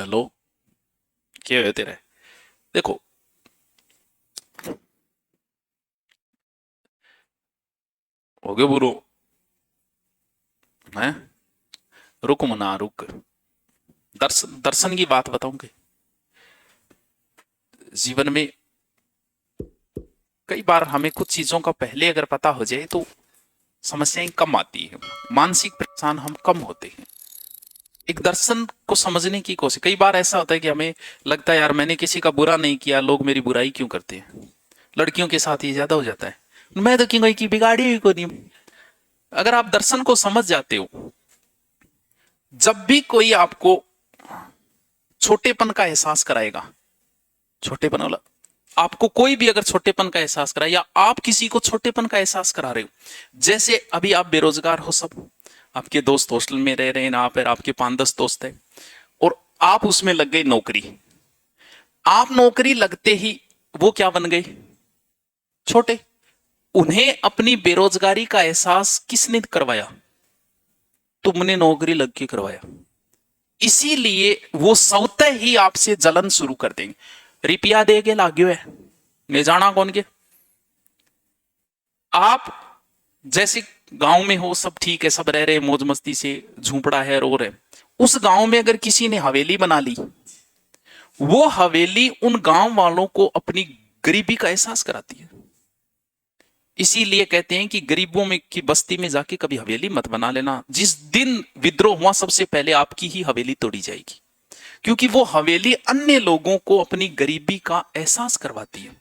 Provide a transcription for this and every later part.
चलो क्या है तेरा। देखो, हो गए बुरो है। रुक मना रुक। दर्शन की बात बताऊंगे। जीवन में कई बार हमें कुछ चीजों का पहले अगर पता हो जाए तो समस्याएं कम आती है, मानसिक परेशान हम कम होते हैं। एक दर्शन को समझने की कोशिश। कई बार ऐसा होता है कि हमें लगता है यार मैंने किसी का बुरा नहीं किया, लोग मेरी बुराई क्यों करते हैं। लड़कियों के साथ ये ज्यादा हो जाता है, मैं तो क्यों की बिगाड़ी हुई को नहीं। अगर आप दर्शन को समझ जाते हो, जब भी कोई आपको छोटेपन का एहसास कराएगा, छोटेपन वाला, आपको कोई भी अगर छोटेपन का एहसास कराए या आप किसी को छोटेपन का एहसास करा रहे हो, जैसे अभी आप बेरोजगार हो, सब आपके दोस्त हॉस्टल में रह रहे हैं, आप आपके 5-10 दोस्त हैं और आप उसमें लग गए नौकरी। आप नौकरी लगते ही वो क्या बन गए, छोटे। उन्हें अपनी बेरोजगारी का एहसास किसने करवाया, तुमने नौकरी लग के करवाया। इसीलिए वो स्वतः ही आपसे जलन शुरू कर देंगे। रिपिया दे के लाग्यो है, ले जाना कौन के। आप जैसे गांव में हो, सब ठीक है, सब रह रहे मौज मस्ती से, झूपड़ा है, रो रहे। उस गांव में अगर किसी ने हवेली बना ली, वो हवेली उन गांव वालों को अपनी गरीबी का एहसास कराती है। इसीलिए कहते हैं कि गरीबों में की बस्ती में जाके कभी हवेली मत बना लेना। जिस दिन विद्रोह हुआ सबसे पहले आपकी ही हवेली तोड़ी जाएगी, क्योंकि वो हवेली अन्य लोगों को अपनी गरीबी का एहसास करवाती है।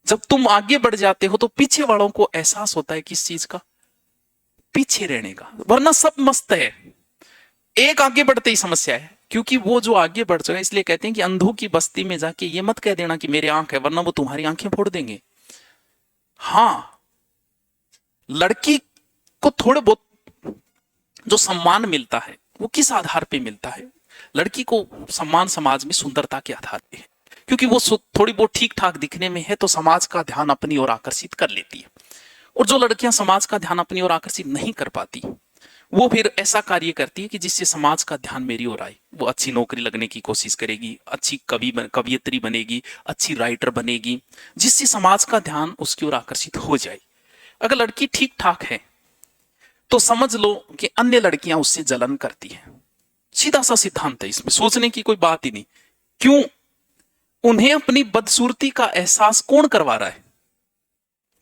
जब तुम आगे बढ़ जाते हो तो पीछे वालों को एहसास होता है किस चीज का, पीछे रहने का, वरना सब मस्त है। एक आगे बढ़ते ही समस्या है, क्योंकि वो जो आगे बढ़ चुका है। इसलिए कहते हैं कि अंधों की बस्ती में जाके ये मत कह देना कि मेरी आंख है, वरना वो तुम्हारी आंखें फोड़ देंगे। हाँ, लड़की को थोड़े बहुत जो सम्मान मिलता है वो किस आधार पे मिलता है। लड़की को सम्मान समाज में सुंदरता के आधार पे है, क्योंकि वो थोड़ी बहुत ठीक ठाक दिखने में है तो समाज का ध्यान अपनी ओर आकर्षित कर लेती है। और जो लड़कियां समाज का ध्यान अपनी ओर आकर्षित नहीं कर पाती, वो फिर ऐसा कार्य करती है कि जिससे समाज का ध्यान मेरी ओर आए। वो अच्छी नौकरी लगने की कोशिश करेगी, अच्छी कवियत्री बनेगी, अच्छी राइटर बनेगी, जिससे समाज का ध्यान उसकी ओर आकर्षित हो जाए। अगर लड़की ठीक ठाक है तो समझ लो कि अन्य लड़कियां उससे जलन करती हैं। सीधा सा सिद्धांत है, इसमें सोचने की कोई बात ही नहीं। क्यों? उन्हें अपनी बदसूरती का एहसास कौन करवा रहा है?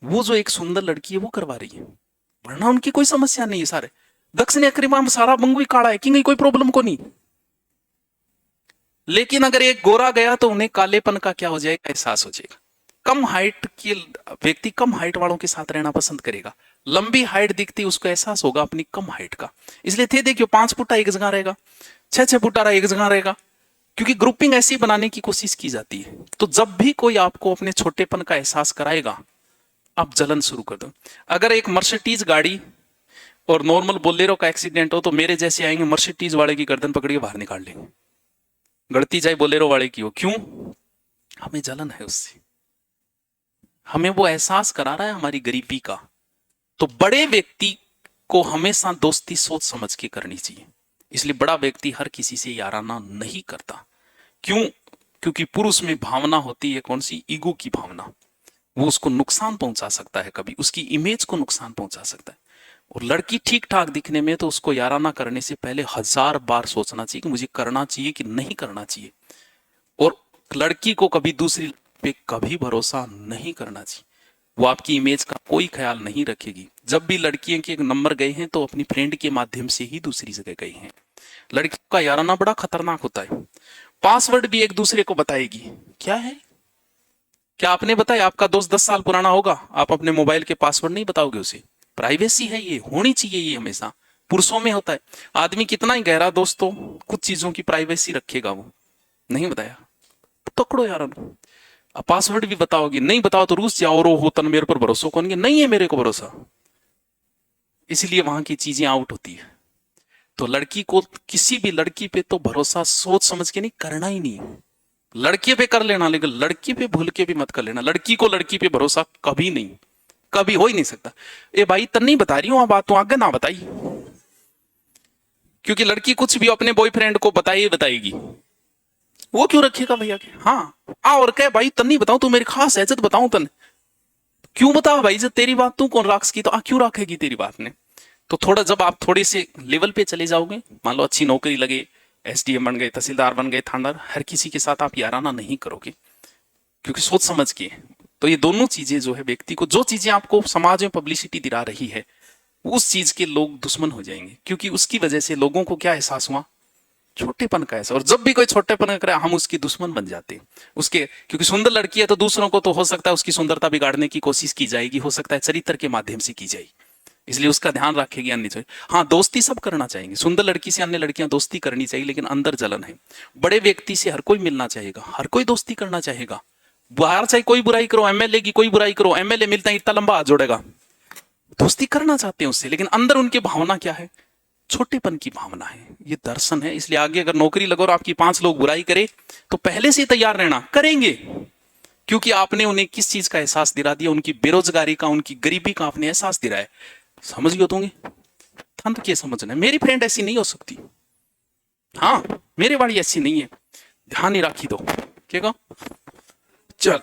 वो जो एक सुंदर लड़की है वो करवा रही है, वरना उनकी कोई समस्या नहीं है। सारे दक्षिण अफ्रीका में सारा बंगुई काला है कि कोई प्रॉब्लम को नहीं। लेकिन अगर एक गोरा गया तो उन्हें कालेपन का क्या हो जाएगा, एहसास हो जाएगा। कम हाइट के व्यक्ति कम हाइट वालों के साथ रहना पसंद करेगा। लंबी हाइट दिखती उसको एहसास होगा अपनी कम हाइट का। इसलिए थे देखियो 5 फुटा एक जगह रहेगा, 6 फुटा एक जगह रहेगा, क्योंकि ग्रुपिंग ऐसी बनाने की कोशिश की जाती है। तो जब भी कोई आपको अपने छोटेपन का एहसास कराएगा, आप जलन शुरू कर दो। अगर एक मर्सिडीज गाड़ी और नॉर्मल बोलेरो का एक्सीडेंट हो तो मेरे जैसे आएंगे, मर्सिडीज वाले की गर्दन पकड़ के बाहर निकाल लेंगे, गड़ती जाए बोलेरो वाले की हो। क्यों? हमें जलन है उससे, हमें वो एहसास करा रहा है हमारी गरीबी का। तो बड़े व्यक्ति को हमेशा दोस्ती सोच समझ के करनी चाहिए। इसलिए बड़ा व्यक्ति हर किसी से याराना नहीं करता। क्यों? क्योंकि पुरुष में भावना होती है कौन सी, ईगो की भावना। वो उसको नुकसान पहुंचा सकता है, कभी उसकी इमेज को नुकसान पहुंचा सकता है। और लड़की ठीक ठाक दिखने में तो उसको याराना करने से पहले 1000 बार सोचना चाहिए कि मुझे करना चाहिए कि नहीं करना चाहिए। और लड़की को कभी दूसरी पे कभी भरोसा नहीं करना चाहिए। वो आपकी इमेज का कोई ख्याल नहीं रखेगी। जब भी लड़कियों के नंबर गए हैं तो अपनी फ्रेंड के माध्यम से ही दूसरी जगह गए हैं। लड़कियों का याराना बड़ा खतरनाक होता है। पासवर्ड भी एक दूसरे को बताएगी। क्या है? क्या आपने बताया? आपका दोस्त 10 साल पुराना होगा, आप अपने मोबाइल के पासवर्ड नहीं बताओगे उसे। प्राइवेसी है, ये होनी चाहिए। ये हमेशा पुरुषों में होता है। आदमी कितना ही गहरा दोस्त हो, कुछ चीजों की प्राइवेसी रखेगा। वो नहीं बताया, पकड़ो यार। अब पासवर्ड भी बताओगे, नहीं बताओ तो रूस जाओ, रो हो तन मेरे पर भरोसा कौन, नहीं है मेरे को भरोसा। इसलिए वहां की चीजें आउट होती है। तो लड़की को, किसी भी लड़की पे तो भरोसा सोच समझ के नहीं करना ही नहीं। लड़के पे कर लेना, लेकिन लड़की पे भूल के भी मत कर लेना। लड़की को लड़की पे भरोसा कभी नहीं, कभी हो ही नहीं सकता। ए भाई तन नहीं बता रही हूं बात, तो आगे ना बताई। क्योंकि लड़की कुछ भी अपने बॉयफ्रेंड को बताई बताएगी। वो क्यों रखेगा भैया के? हाँ आ और कह भाई तन्नी बताऊं तू मेरी खास इज्जत बताऊं तन, क्यों बता भाई इज्जत तेरी बात तू कौन राख्स की, तो आ क्यों रखेगी तेरी बात ने। तो थोड़ा जब आप थोड़े से लेवल पे चले जाओगे, मान लो अच्छी नौकरी लगे, एसडीएम बन गए, तहसीलदार बन गए, थानेदार, हर किसी के साथ आप याराना नहीं करोगे, क्योंकि सोच समझ के। तो ये दोनों चीजें जो है व्यक्ति को, जो चीजें आपको समाज में पब्लिसिटी दिला रही है, उस चीज के लोग दुश्मन हो जाएंगे, क्योंकि उसकी वजह से लोगों को क्या एहसास हुआ, छोटेपन का ऐसा। और जब भी कोई छोटेपन करे हम उसकी दुश्मन बन जाते हैं उसके, क्योंकि सुंदर लड़की है तो दूसरों को तो हो सकता है उसकी सुंदरता बिगाड़ने की कोशिश की जाएगी, हो सकता है चरित्र के माध्यम से की जाएगी, इसलिए उसका ध्यान रखेगी अन्य चाहिए। हाँ दोस्ती सब करना चाहेंगे, सुंदर लड़की से अन्य लड़कियां दोस्ती करनी चाहिए, लेकिन अंदर जलन है। बड़े व्यक्ति से हर कोई मिलना चाहेगा, हर कोई दोस्ती करना चाहेगा, बाहर चाहे कोई बुराई करो, एमएलए की कोई बुराई करो, एमएलए मिलता है इतना लंबा हाथ जोड़ेगा, दोस्ती करना चाहते हैं उससे, लेकिन अंदर उनकी भावना क्या है, छोटेपन की भावना है, ये दर्शन है। इसलिए आगे अगर नौकरी लगो और आपकी 5 लोग बुराई करे तो पहले से तैयार रहना, करेंगे, क्योंकि आपने उन्हें किस चीज का एहसास दिला दिया, उनकी बेरोजगारी का, उनकी गरीबी का आपने एहसास दिलाया। समझ गए तुमगे तो क्या समझना है, मेरी फ्रेंड ऐसी नहीं हो सकती, हाँ मेरे वाली ऐसी नहीं है, ध्यान ही राखी दो, क्या कहो? चल